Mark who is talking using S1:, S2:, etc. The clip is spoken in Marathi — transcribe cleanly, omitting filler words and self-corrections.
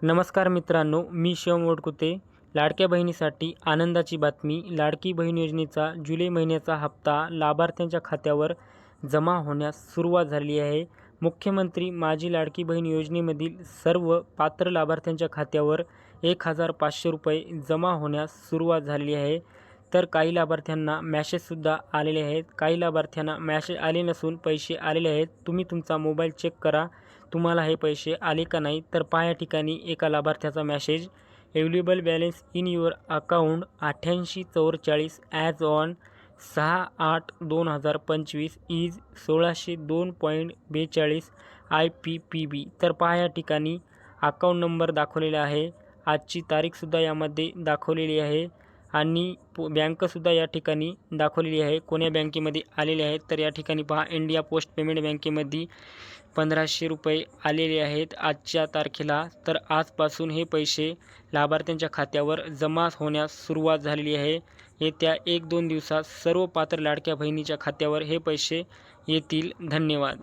S1: नमस्कार मित्रांनो, मी शिवम वडकुते. लाडक्या बहिणीसाठी आनंदाची बातमी. लाडकी बहीण योजनेचा जुलै महिन्याचा हप्ता लाभार्थ्यांच्या खात्यावर जमा होण्यास सुरुवात झाली आहे. मुख्यमंत्री माझी लाडकी बहीण योजनेमधील सर्व पात्र लाभार्थ्यांच्या खात्यावर 1,500 रुपये जमा होण्यास सुरुवात झालेली आहे. तर काही लाभार्थ्यांना मॅसेजसुद्धा आलेले आहेत. काही लाभार्थ्यांना मॅसेज आले नसून पैसे आलेले आहेत. तुम्ही तुमचा मोबाईल चेक करा, तुम्हाला हे पैसे आले का नाही. तर पहा या ठिकाणी एका लाभार्थ्याचा message, available balance in your account 8844 as on 6/8/2025 is 1602.42 IPPB. तर पहा या ठिकाणी अकाउंट नंबर दाखवलेला आहे. आजची तारीखसुद्धा यामध्ये दाखवलेली आहे आणि बँकसुद्धा या ठिकाणी दाखवलेली आहे. कोण्या बँकेमध्ये आलेले आहेत तर या ठिकाणी पहा, इंडिया पोस्ट पेमेंट बँकेमध्ये 1,500 रुपये आलेले आहेत आजच्या तारखेला. तर आजपासून हे पैसे लाभार्थ्यांच्या खात्यावर जमा होण्यास सुरुवात झालेली आहे. येत्या 1-2 दिवसात सर्व पात्र लाडक्या बहिणीच्या खात्यावर हे पैसे येतील. धन्यवाद.